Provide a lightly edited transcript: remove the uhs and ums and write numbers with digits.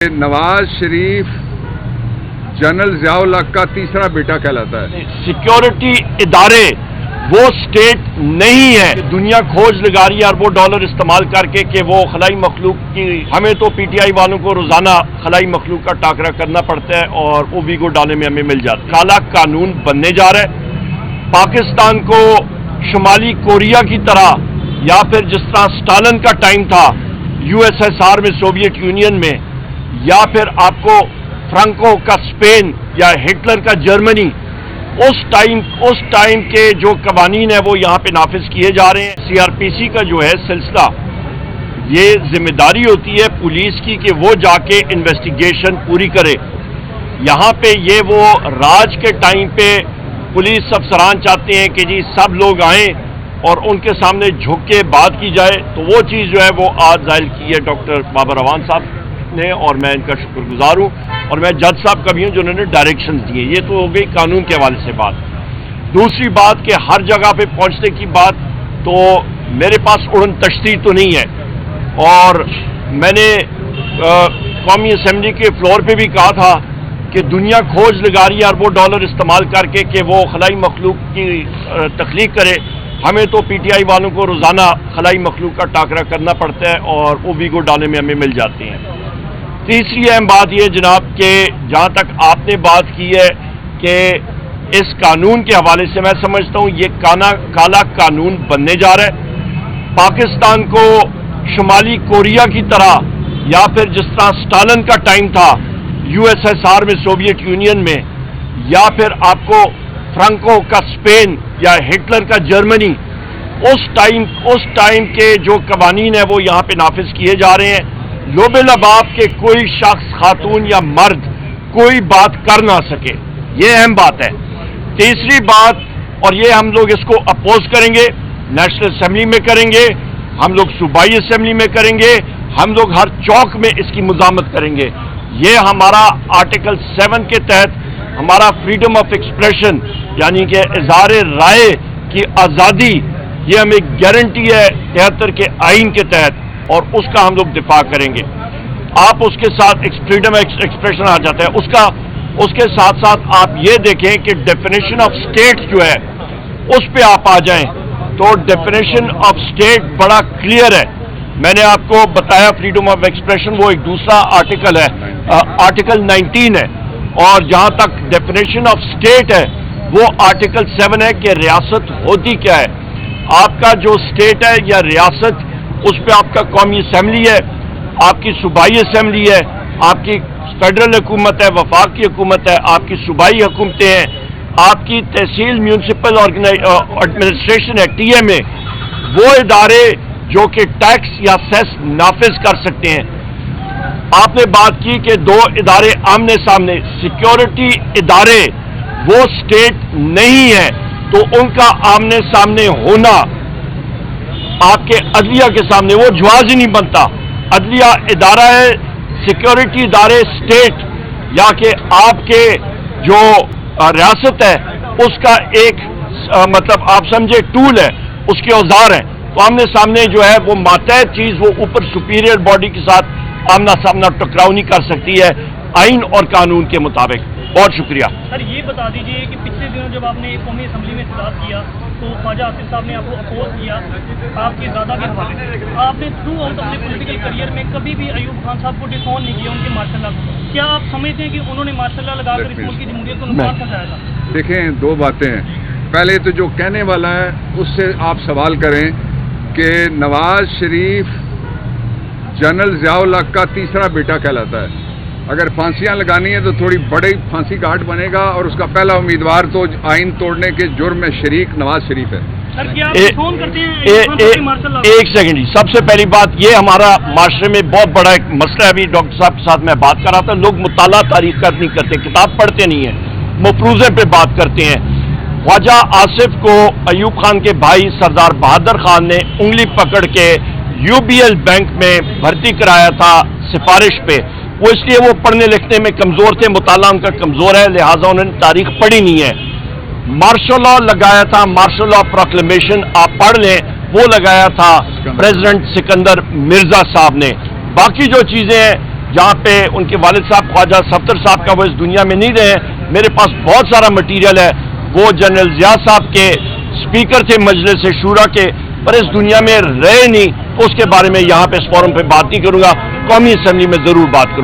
Nawaz Sharif general Zia الحق کا تیسرا بیٹا کہلاتا ہے۔ سیکیورٹی ادارے وہ سٹیٹ نہیں ہے، دنیا کھوج لگا رہی ہے اربوں ڈالر استعمال کر کے کہ وہ خلائی مخلوق کی، ہمیں تو پی ٹی آئی والوں کو روزانہ خلائی مخلوق کا ٹاکرا کرنا پڑتا ہے اور وہ ویگو ڈالنے میں ہمیں مل جاتا ہے۔ کالا قانون بننے جا رہا ہے، پاکستان کو شمالی کوریا کی طرح یا پھر جس طرح سٹالن کا ٹائم تھا یو ایس ایس آر میں، سوویت یونین میں، یا پھر آپ کو فرانکو کا اسپین یا ہٹلر کا جرمنی، اس ٹائم کے جو قوانین ہیں وہ یہاں پہ نافذ کیے جا رہے ہیں۔ سی آر پی سی کا جو ہے سلسلہ، یہ ذمہ داری ہوتی ہے پولیس کی کہ وہ جا کے انویسٹیگیشن پوری کرے۔ یہاں پہ یہ وہ راج کے ٹائم پہ پولیس افسران چاہتے ہیں کہ جی سب لوگ آئیں اور ان کے سامنے جھک کے بات کی جائے، تو وہ چیز جو ہے وہ آج ظاہر کی ہے ڈاکٹر بابر اعوان صاحب نے، اور میں ان کا شکر گزار ہوں، اور میں جج صاحب کا بھی ہوں جنہوں نے ڈائریکشنز دیے۔ یہ تو ہو گئی قانون کے حوالے سے بات۔ دوسری بات کہ ہر جگہ پہ پہنچنے کی بات، تو میرے پاس اڑن تشتی تو نہیں ہے، اور میں نے قومی اسمبلی کے فلور پہ بھی کہا تھا کہ دنیا کھوج لگا رہی ہے اربوں ڈالر استعمال کر کے کہ وہ خلائی مخلوق کی تخلیق کرے، ہمیں تو پی ٹی آئی والوں کو روزانہ خلائی مخلوق کا ٹاکرا کرنا پڑتا ہے اور وہ ویگو ڈالنے میں ہمیں مل جاتے ہیں۔ تیسری اہم بات یہ جناب کہ جہاں تک آپ نے بات کی ہے کہ اس قانون کے حوالے سے میں سمجھتا ہوں یہ کالا قانون بننے جا رہا ہے۔ پاکستان کو شمالی کوریا کی طرح یا پھر جس طرح سٹالن کا ٹائم تھا یو ایس ایس آر میں، سوویت یونین میں، یا پھر آپ کو فرانکو کا اسپین یا ہٹلر کا جرمنی، اس ٹائم کے جو قوانین ہیں وہ یہاں پہ نافذ کیے جا رہے ہیں۔ لوب لباب کے کوئی شخص، خاتون یا مرد کوئی بات کر نہ سکے، یہ اہم بات ہے۔ تیسری بات، اور یہ ہم لوگ اس کو اپوز کریں گے، نیشنل اسمبلی میں کریں گے، ہم لوگ صوبائی اسمبلی میں کریں گے، ہم لوگ ہر چوک میں اس کی مزاحمت کریں گے۔ یہ ہمارا آرٹیکل 7 کے تحت ہمارا فریڈم آف ایکسپریشن یعنی کہ اظہار رائے کی آزادی، یہ ہمیں گارنٹی ہے 73 کے آئین کے تحت، اور اس کا ہم لوگ دفاع کریں گے۔ آپ اس کے ساتھ فریڈم ایکسپریشن آ جاتا ہے، اس کے ساتھ ساتھ آپ یہ دیکھیں کہ ڈیفینیشن آف اسٹیٹ جو ہے اس پہ آپ آ جائیں تو ڈیفینیشن آف اسٹیٹ بڑا کلیئر ہے۔ میں نے آپ کو بتایا فریڈم آف ایکسپریشن وہ ایک دوسرا آرٹیکل ہے، آرٹیکل 19 ہے، اور جہاں تک ڈیفینیشن آف اسٹیٹ ہے وہ آرٹیکل 7 ہے کہ ریاست ہوتی کیا ہے۔ آپ کا جو اسٹیٹ ہے یا ریاست، اس پہ آپ کا قومی اسمبلی ہے، آپ کی صوبائی اسمبلی ہے، آپ کی فیڈرل حکومت ہے، وفاق کی حکومت ہے، آپ کی صوبائی حکومتیں ہیں، آپ کی تحصیل میونسپل ایڈمنسٹریشن ہے ٹی ایم اے، وہ ادارے جو کہ ٹیکس یا سیس نافذ کر سکتے ہیں۔ آپ نے بات کی کہ دو ادارے آمنے سامنے، سیکیورٹی ادارے وہ سٹیٹ نہیں ہے، تو ان کا آمنے سامنے ہونا آپ کے عدلیہ کے سامنے وہ جواز ہی نہیں بنتا۔ عدلیہ ادارہ ہے، سیکیورٹی ادارے سٹیٹ یا کہ آپ کے جو ریاست ہے اس کا ایک مطلب آپ سمجھے ٹول ہے، اس کے اوزار ہیں، تو آمنے سامنے جو ہے وہ ماتحت چیز وہ اوپر سپیریئر باڈی کے ساتھ آمنا سامنا ٹکراؤ نہیں کر سکتی ہے آئین اور قانون کے مطابق۔ بہت شکریہ سر۔ یہ بتا دیجیے کہ پچھلے دنوں جب آپ نے قومی اسمبلی میں خطاب کیا تو خواجہ آصف صاحب نے آپ کو اپوز کیا آپ کے دادا کے حوالے سے، آپ نے تھرو آؤٹ اپنے پولیٹیکل کریئر میں کبھی بھی ایوب خان صاحب کو ڈسون نہیں کیا ان کے ماشاء اللہ کو۔ کیا آپ سمجھتے ہیں کہ انہوں نے ماشاء اللہ لگا کر اس ملک کی جمہوریت کو نقصان پہنچایا تھا؟ دیکھیں، دو باتیں ہیں۔ پہلے تو جو کہنے والا ہے اس سے آپ سوال کریں کہ نواز شریف جنرل ضیاء الحق کا تیسرا بیٹا کہلاتا ہے۔ اگر پھانسیاں لگانی ہیں تو تھوڑی بڑی پھانسی گھاٹ بنے گا، اور اس کا پہلا امیدوار تو آئین توڑنے کے جرم میں شریک نواز شریف ہے۔ ایک سیکنڈ جی، سب سے پہلی بات یہ ہمارا معاشرے میں بہت بڑا ایک مسئلہ ہے۔ ابھی ڈاکٹر صاحب کے ساتھ میں بات کر رہا تھا، لوگ مطالعہ تاریخ کا نہیں کرتے، کتاب پڑھتے نہیں ہیں، مفروضے پہ بات کرتے ہیں۔ خواجہ آصف کو ایوب خان کے بھائی سردار بہادر خان نے انگلی پکڑ کے یو بی ایل بینک میں بھرتی کرایا تھا سفارش پہ، وہ اس لیے وہ پڑھنے لکھنے میں کمزور تھے، مطالعہ ان کا کمزور ہے، لہٰذا انہوں نے تاریخ پڑھی نہیں ہے۔ مارشل لا لگایا تھا، مارشل لا پروکلیمیشن آپ پڑھ لیں، وہ لگایا تھا پریزیڈنٹ سکندر مرزا صاحب نے۔ باقی جو چیزیں ہیں جہاں پہ ان کے والد صاحب خواجہ صفدر صاحب کا وہ اس دنیا میں نہیں رہے. میرے پاس بہت سارا مٹیریل ہے. وہ جنرل ضیاء صاحب کے اسپیکر تھے مجلس شورا کے, پر اس دنیا میں رہے نہیں. اس کے بارے میں یہاں پہ اس فورم پہ بات نہیں کروں گا, قومی اسمبلی میں ضرور بات کروں گا.